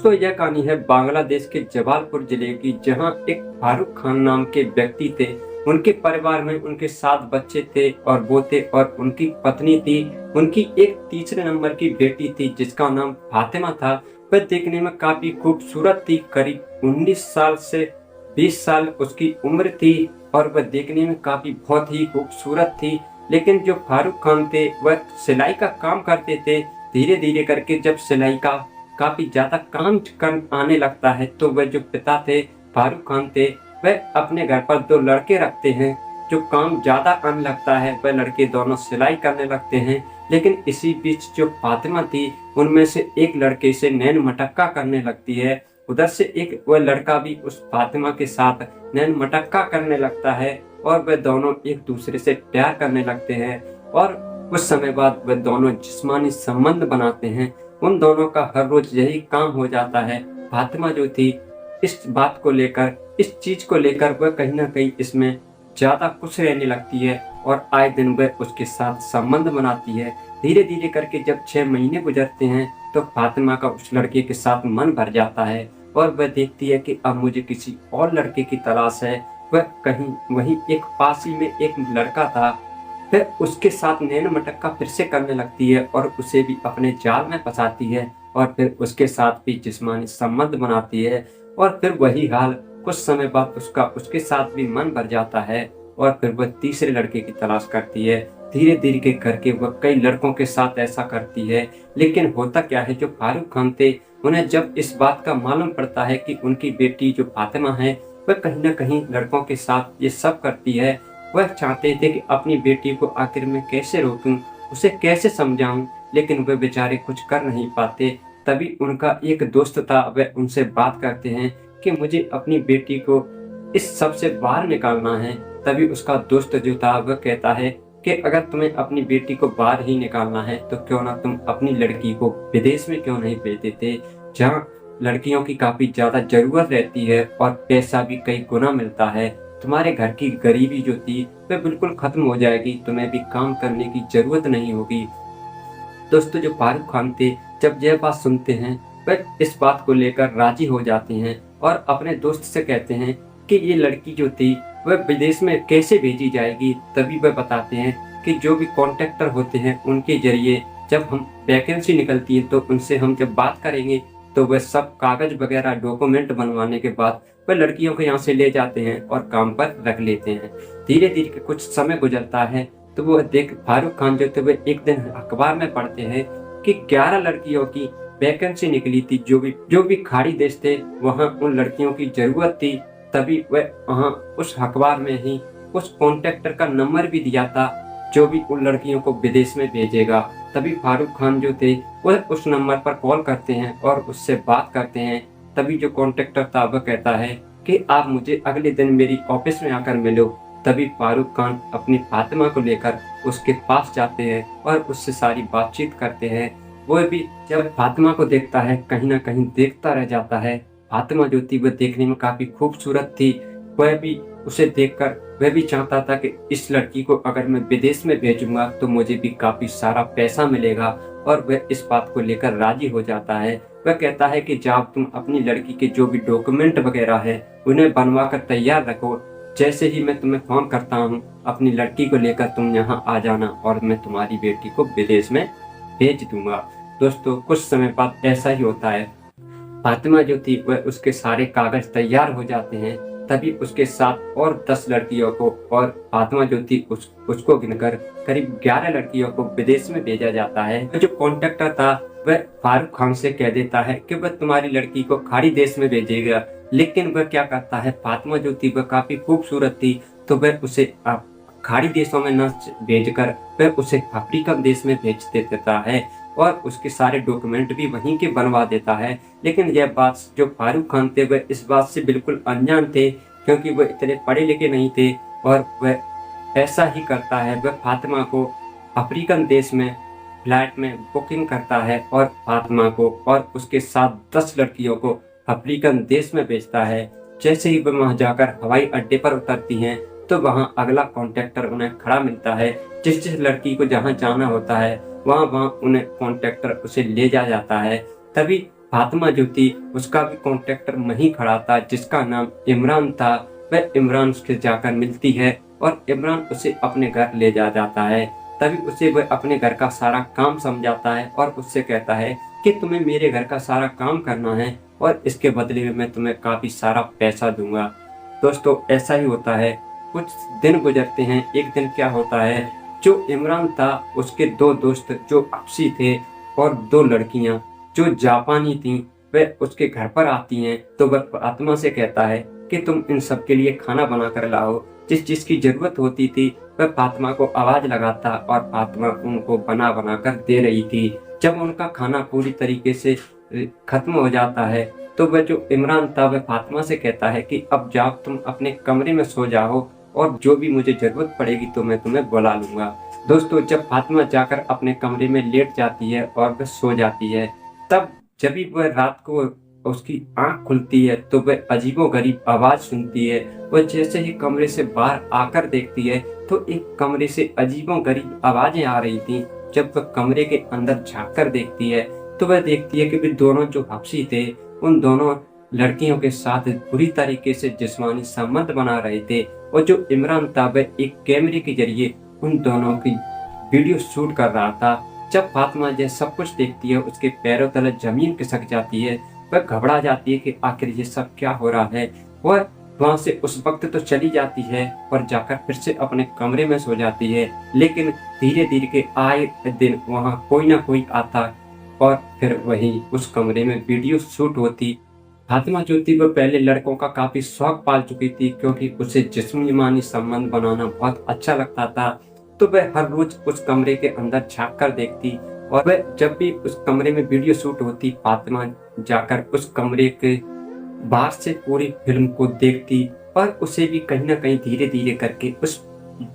दोस्तों यह कहानी है बांग्लादेश के जबलपुर जिले की, जहां एक फारूक खान नाम के व्यक्ति थे। उनके परिवार में उनके 7 बच्चे थे और वो थे, और उनकी पत्नी थी। उनकी एक तीसरे नंबर की बेटी थी जिसका नाम फातिमा था। वह देखने में काफी खूबसूरत थी। करीब 19 साल से 20 साल उसकी उम्र थी और वह देखने में काफी बहुत ही खूबसूरत थी। लेकिन जो फारूक खान थे वह सिलाई का काम करते थे। धीरे धीरे करके जब सिलाई का काफी ज्यादा काम कर आने लगता है तो वह जो पिता थे फारूक खान थे, वह अपने घर पर 2 लड़के रखते हैं। जो काम ज्यादा आने लगता है वह लड़के दोनों सिलाई करने लगते हैं। लेकिन इसी बीच जो फातिमा थी उनमें से एक लड़के से नैन मटक्का करने लगती है। उधर से एक वह लड़का भी उस फातिमा के साथ नैन मटक्का करने लगता है और वह दोनों एक दूसरे से प्यार करने लगते हैं। और कुछ समय बाद वह दोनों जिस्मानी संबंध बनाते हैं। उन दोनों का हर रोज यही काम हो जाता है। फातिमा जो थी इस बात को लेकर, इस चीज को लेकर वह कहीं ना कहीं इसमें ज्यादा खुश रहने लगती है और आए दिन वह उसके साथ संबंध बनाती है। धीरे धीरे करके जब 6 महीने गुजरते हैं तो फातिमा का उस लड़के के साथ मन भर जाता है और वह देखती है कि अब मुझे किसी और लड़के की तलाश है। वह कहीं वहीं एक पास ही में एक लड़का था, फिर उसके साथ नैन मटक्का फिर से करने लगती है और उसे भी अपने जाल में फंसाती है और फिर उसके साथ भी जिस्मानी संबंध बनाती है। और फिर वही हाल कुछ समय बाद उसका उसके साथ भी मन भर जाता है और फिर वह तीसरे लड़के की तलाश करती है। धीरे धीरे करके वह कई लड़कों के साथ ऐसा करती है। लेकिन होता क्या है, जो फारूक खान थे उन्हें जब इस बात का मालूम पड़ता है कि उनकी बेटी जो फातिमा है वह कहीं न कहीं लड़कों के साथ ये सब करती है, वह चाहते थे कि अपनी बेटी को आखिर में कैसे रोकूं, उसे कैसे समझाऊं, लेकिन वे बेचारे कुछ कर नहीं पाते। तभी उनका एक दोस्त था, वह उनसे बात करते हैं कि मुझे अपनी बेटी को इस सब से बाहर निकालना है। तभी उसका दोस्त जो था वह कहता है कि अगर तुम्हें अपनी बेटी को बाहर ही निकालना है तो क्यों ना तुम अपनी लड़की को विदेश में क्यों नहीं भेज देते, जहाँ लड़कियों की काफी ज्यादा जरूरत रहती है और पैसा भी कई गुना मिलता है। तुम्हारे घर की गरीबी जो थी वह बिल्कुल खत्म हो जाएगी, तुम्हें भी काम करने की जरूरत नहीं होगी। दोस्तों जो फारूक खान थे जब यह बात सुनते हैं वह इस बात को लेकर राजी हो जाते हैं और अपने दोस्त से कहते हैं कि ये लड़की जो थी वह विदेश में कैसे भेजी जाएगी। तभी वह बताते हैं कि जो भी कॉन्ट्रैक्टर होते हैं उनके जरिए जब हम वैकेंसी निकलती है तो उनसे हम जब बात करेंगे तो वह सब कागज वगैरह डॉक्यूमेंट बनवाने के बाद वह लड़कियों को यहाँ से ले जाते हैं और काम पर रख लेते हैं। धीरे धीरे कुछ समय गुजरता है तो वो देख फारूक खान जो थे वह एक दिन अखबार में पढ़ते हैं कि 11 लड़कियों की वैकेंसी निकली थी। जो भी खाड़ी देश थे वहाँ उन लड़कियों की जरूरत थी। तभी वह वहाँ उस अखबार में ही उस कॉन्ट्रैक्टर का नंबर भी दिया था जो भी उन लड़कियों को विदेश में भेजेगा। तभी फारूक खान जो थे वह उस नंबर पर कॉल करते हैं और उससे बात करते हैं। तभी जो कॉन्ट्रैक्टर था वह कहता है कि आप मुझे अगले दिन मेरी ऑफिस में आकर मिलो। तभी फारूक खान अपनी फातिमा को लेकर उसके पास जाते हैं और उससे सारी बातचीत करते हैं। वह भी जब फातिमा को देखता है कहीं ना कहीं देखता रह जाता है। फातिमा जो थी वह देखने में काफी खूबसूरत थी। वह भी उसे देखकर वह भी चाहता था कि इस लड़की को अगर मैं विदेश में भेजूंगा तो मुझे भी काफी सारा पैसा मिलेगा, और वह इस बात को लेकर राजी हो जाता है। वह कहता है कि जब तुम अपनी लड़की के जो भी डॉक्यूमेंट वगैरह है उन्हें बनवा कर तैयार रखो, जैसे ही मैं तुम्हें फोन करता हूँ अपनी लड़की को लेकर तुम यहाँ आ जाना और मैं तुम्हारी बेटी को विदेश में भेज दूंगा। दोस्तों कुछ समय बाद ऐसा ही होता है। फातिमा जो थी वह उसके सारे कागज तैयार हो जाते हैं। तभी उसके साथ और 10 लड़कियों को और फातिमा जो थी उसको गिनकर करीब 11 लड़कियों को विदेश में भेजा जाता है। जो कॉन्ट्रैक्टर था वह फारूक खान से कह देता है कि वह तुम्हारी लड़की को खाड़ी देश में भेजेगा। लेकिन वह क्या करता है, फातिमा जो थी वह काफी खूबसूरत थी तो वह उसे खाड़ी देशों में न भेजकर वह उसे अफ्रीकन देश में भेज देता है और उसके सारे डॉक्यूमेंट भी वहीं के बनवा देता है। लेकिन यह बात जो फारूक खान थे वह इस बात से बिल्कुल अनजान थे, क्योंकि वह इतने पढ़े लिखे नहीं थे और वह ऐसा ही करता है। वह फातिमा को अफ्रीकन देश में फ्लाइट में बुकिंग करता है और फातिमा को और उसके साथ 10 लड़कियों को अफ्रीकन देश में भेजता है। जैसे ही वह वहां जाकर हवाई अड्डे पर उतरती हैं तो वहां अगला कॉन्ट्रैक्टर उन्हें खड़ा मिलता है। जिस लड़की को जहां जाना होता है वहां उन्हें कॉन्ट्रैक्टर उसे ले जाता है। तभी फातिमा जो थी उसका भी कॉन्ट्रैक्टर वहीं खड़ा था जिसका नाम इमरान था। वह इमरान से जाकर मिलती है और इमरान उसे अपने घर ले जाता है। तभी उसे वह अपने घर का सारा काम समझाता है और उससे कहता है कि तुम्हें मेरे घर का सारा काम करना है और इसके बदले में मैं तुम्हें काफी सारा पैसा दूंगा। दोस्तों ऐसा ही होता है, कुछ दिन गुजरते हैं। एक दिन क्या होता है, जो इमरान था उसके दो दोस्त जो हबशी थे और दो लड़कियां जो जापानी थीं वह उसके घर पर आती हैं। तो वह फातिमा से कहता है कि तुम इन सब के लिए खाना बना कर लाओ। जिस चीज की जरूरत होती थी वह फातिमा को आवाज लगाता और फातिमा उनको बना बना कर दे रही थी। जब उनका खाना पूरी तरीके से खत्म हो जाता है तो वह जो इमरान था वह फातिमा से कहता है कि अब जाओ तुम अपने कमरे में सो जाओ और जो भी मुझे जरूरत पड़ेगी तो मैं तुम्हें बुला लूंगा। दोस्तों जब फातिमा जाकर अपने कमरे में लेट जाती है और वह सो जाती है, तब जब भी वह रात को उसकी आंख खुलती है तो वह अजीबोगरीब आवाज सुनती है। वह जैसे ही कमरे से बाहर आकर देखती है तो एक कमरे से अजीबोगरीब आवाजें आ रही थी। जब वह कमरे के अंदर झांक कर देखती है तो वह देखती है कि वे दोनों जो हबशी थे उन दोनों लड़कियों के साथ बुरी तरीके से जिस्मानी संबंध बना रहे थे और जो इमरान था वह एक कैमरे के जरिए उन दोनों की वीडियो शूट कर रहा था। जब फातिमा यह सब कुछ देखती है उसके पैरों तले जमीन खिसक जाती है। वह घबरा जाती है कि आखिर ये सब क्या हो रहा है। वह वहां से उस वक्त तो चली जाती है और जाकर फिर से अपने कमरे में सो जाती है, लेकिन धीरे धीरे के आए दिन वहां कोई ना कोई आता और फिर वही उस कमरे में वीडियो शूट होती। फातिमा जो थी वह पहले लड़कों का काफी शौक पाल चुकी थी क्योंकि उसे जिस्मानी संबंध बनाना बहुत अच्छा लगता था। तो वह हर रोज उस कमरे के अंदर झांक कर देखती और वह जब भी उस कमरे में वीडियो शूट होती फातिमा जाकर उस कमरे के बाहर से पूरी फिल्म को देखती और उसे भी कहीं ना कहीं धीरे धीरे करके उस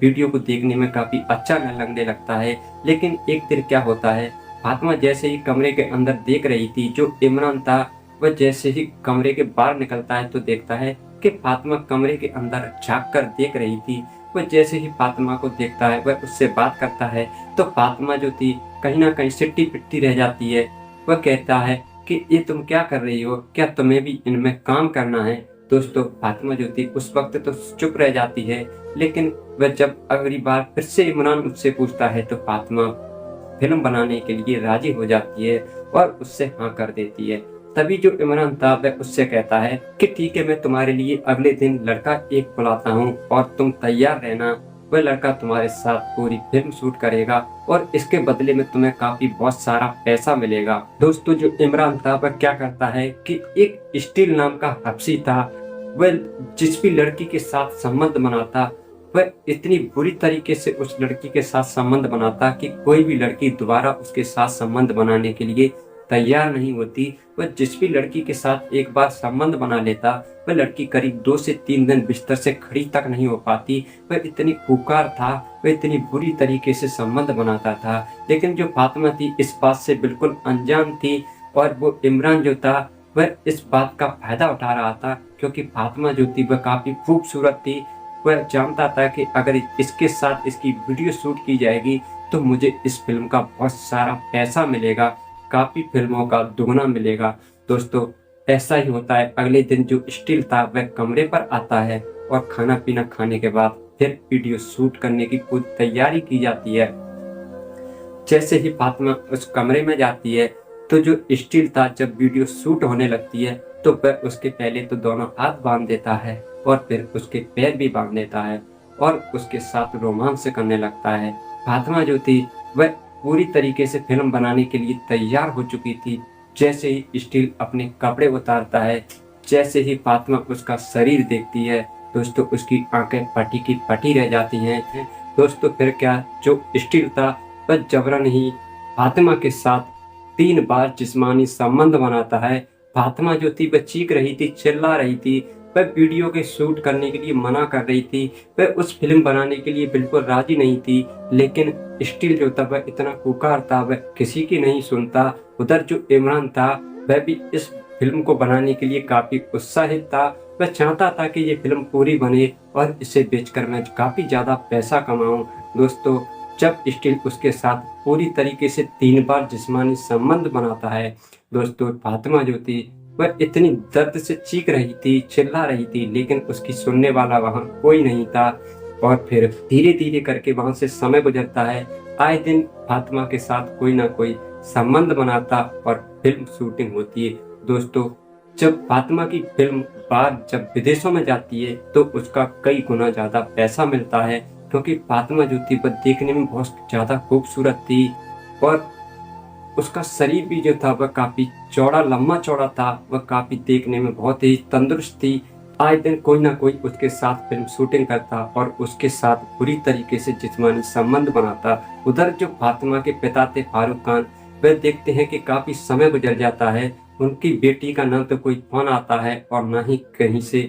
वीडियो को देखने में काफी अच्छा लगने लगता है। लेकिन एक दिन क्या होता है, फातिमा जैसे ही कमरे के अंदर देख रही थी, जो इमरान था वह जैसे ही कमरे के बाहर निकलता है तो देखता है कि फातिमा कमरे के अंदर झांक कर देख रही थी। वह जैसे ही फातिमा को देखता है वह उससे बात करता है तो फातिमा जो थी कहीं ना कहीं सिट्टी पिट्टी रह जाती है। वह कहता है कि ये तुम क्या कर रही हो, क्या तुम्हें भी इनमें काम करना है। दोस्तों फातिमा जो थी उस वक्त तो चुप रह जाती है, लेकिन वह जब अगली बार फिर से इमरान उससे पूछता है तो फातिमा फिल्म बनाने के लिए राजी हो जाती है और उससे हाँ कर देती है। तभी जो इमरान था वह उससे कहता है कि ठीक है, मैं तुम्हारे लिए अगले दिन लड़का एक बुलाता हूँ और तुम तैयार रहना। वह लड़का तुम्हारे साथ पूरी फिल्म शूट करेगा और इसके बदले में तुम्हें काफी बहुत सारा पैसा मिलेगा। दोस्तों जो इमरान था वह क्या करता है कि एक स्टील नाम का हबशी था, वह जिस भी लड़की के साथ संबंध बनाता वह इतनी बुरी तरीके से उस लड़की के साथ संबंध बनाता कि कोई भी लड़की दोबारा उसके साथ संबंध बनाने के लिए तैयार नहीं होती। वह जिस भी लड़की के साथ एक बार संबंध बना लेता वह लड़की करीब 2 से 3 दिन बिस्तर से खड़ी तक नहीं हो पाती। वह इतनी खूंखार था, वह इतनी बुरी तरीके से संबंध बनाता था। लेकिन जो फातिमा थी इस बात से बिल्कुल अनजान थी और वो इमरान जो था वह इस बात का फायदा उठा रहा था क्योंकि फातिमा जो थी वह काफी खूबसूरत थी। वह जानता था कि अगर इसके साथ इसकी वीडियो शूट की जाएगी तो मुझे इस फिल्म का बहुत सारा पैसा मिलेगा, काफी फिल्मों का दुगना मिलेगा। दोस्तों ऐसा ही होता है। अगले दिन जो स्टील था वह कमरे पर आता है और खाना पीना खाने के बाद फिर वीडियो शूट करने की पूरी तैयारी की जाती है। जैसे ही फातिमा उस कमरे में जाती है तो जो स्टील था जब वीडियो शूट होने लगती है तो वह उसके पहले तो दोनों हाथ बांध देता है और फिर उसके पैर भी बांध देता है और उसके साथ रोमांस करने लगता है। फातिमा जो थी वह पूरी तरीके से फिल्म बनाने के लिए तैयार हो चुकी थी। जैसे ही स्टील अपने कपड़े उतारता है, जैसे ही फातिमा उसका शरीर देखती है दोस्तों उसकी आंखें फटी की फटी रह जाती हैं। दोस्तों फिर क्या, जो स्टील था वह जबरन ही फातिमा के साथ 3 बार जिस्मानी संबंध बनाता है। फातिमा जो थी वह चीख रही थी, चिल्ला रही थी, वह वीडियो के शूट करने के लिए मना कर रही थी, वह उस फिल्म बनाने के लिए बिल्कुल राजी नहीं थी। लेकिन स्टील जो था वह इतना खूंखार था, वह किसी की नहीं सुनता। उधर जो इमरान था वह भी इस फिल्म को बनाने के लिए काफी उत्साहित था। वह चाहता था कि ये फिल्म पूरी बने और इसे बेचकर मैं काफी ज्यादा पैसा कमाऊं। दोस्तों जब स्टील उसके साथ पूरी तरीके से 3 बार जिस्मानी संबंध बनाता है। दोस्तों फातिमा जो थी वह इतनी दर्द से चीख रही थी, चिल्ला रही थी, लेकिन उसकी सुनने वाला वहाँ कोई नहीं था। और फिर धीरे धीरे करके वहाँ से समय गुजरता है। आए दिन फातिमा के साथ कोई ना कोई संबंध बनाता और फिल्म शूटिंग होती है। दोस्तों जब फातिमा की फिल्म बाहर जब विदेशों में जाती है तो उसका कई गुना ज्यादा पैसा मिलता है, क्योंकि फातिमा जो थी वह देखने में बहुत ज्यादा खूबसूरत थी और उसका शरीर भी जो था वह काफी चौड़ा लंबा चौड़ा था। वह काफी देखने में बहुत ही तंदुरुस्त थी। आए दिन कोई ना कोई उसके साथ फिल्म शूटिंग करता और उसके साथ बुरी तरीके से जिस्मानी संबंध बनाता। उधर जो फातिमा के पिता थे फारूक खान, वह देखते हैं कि काफी समय गुजर जाता है, उनकी बेटी का न तो कोई फोन आता है और न ही कहीं से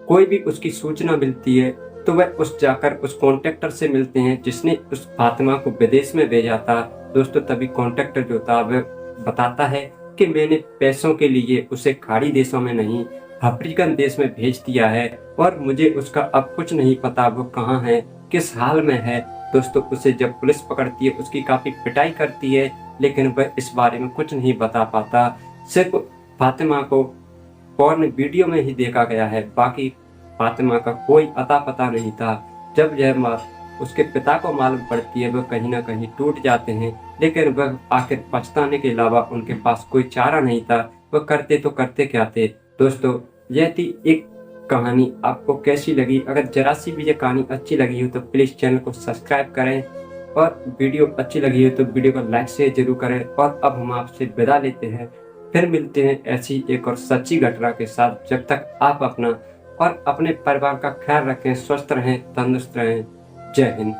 कोई भी उसकी सूचना मिलती है। तो वह उस जाकर उस कॉन्ट्रैक्टर से मिलते हैं जिसने उस फातिमा को विदेश में भेजा था। दोस्तों तभी कॉन्ट्रैक्टर जो था वह बताता है कि मैंने पैसों के लिए उसे खाड़ी देशों में नहीं अफ्रीकन देश में भेज दिया है और मुझे उसका अब कुछ नहीं पता वो कहाँ है, किस हाल में है। दोस्तों उसे जब पुलिस पकड़ती है उसकी काफी पिटाई करती है, लेकिन वह इस बारे में कुछ नहीं बता पाता। सिर्फ फातिमा को पोर्न वीडियो में ही देखा गया है, बाकी फातिमा का कोई अता पता नहीं था। जब यह बात उसके पिता को मालूम पड़ती है वह कहीं ना कहीं टूट जाते हैं, लेकिन वह आखिर पछताने के अलावा उनके पास कोई चारा नहीं था। वह करते तो करते क्या थे। दोस्तों यह थी एक कहानी, आपको कैसी लगी? अगर जरा सी भी ये कहानी अच्छी लगी हो तो प्लीज चैनल को सब्सक्राइब करें और वीडियो अच्छी लगी हो तो वीडियो को लाइक शेयर जरूर करें। और अब हम आपसे विदा लेते हैं, फिर मिलते हैं ऐसी एक और सच्ची घटना के साथ। जब तक आप अपना और अपने परिवार का ख्याल रखें, स्वस्थ रहें, तंदुरुस्त रहें। जय हिंद।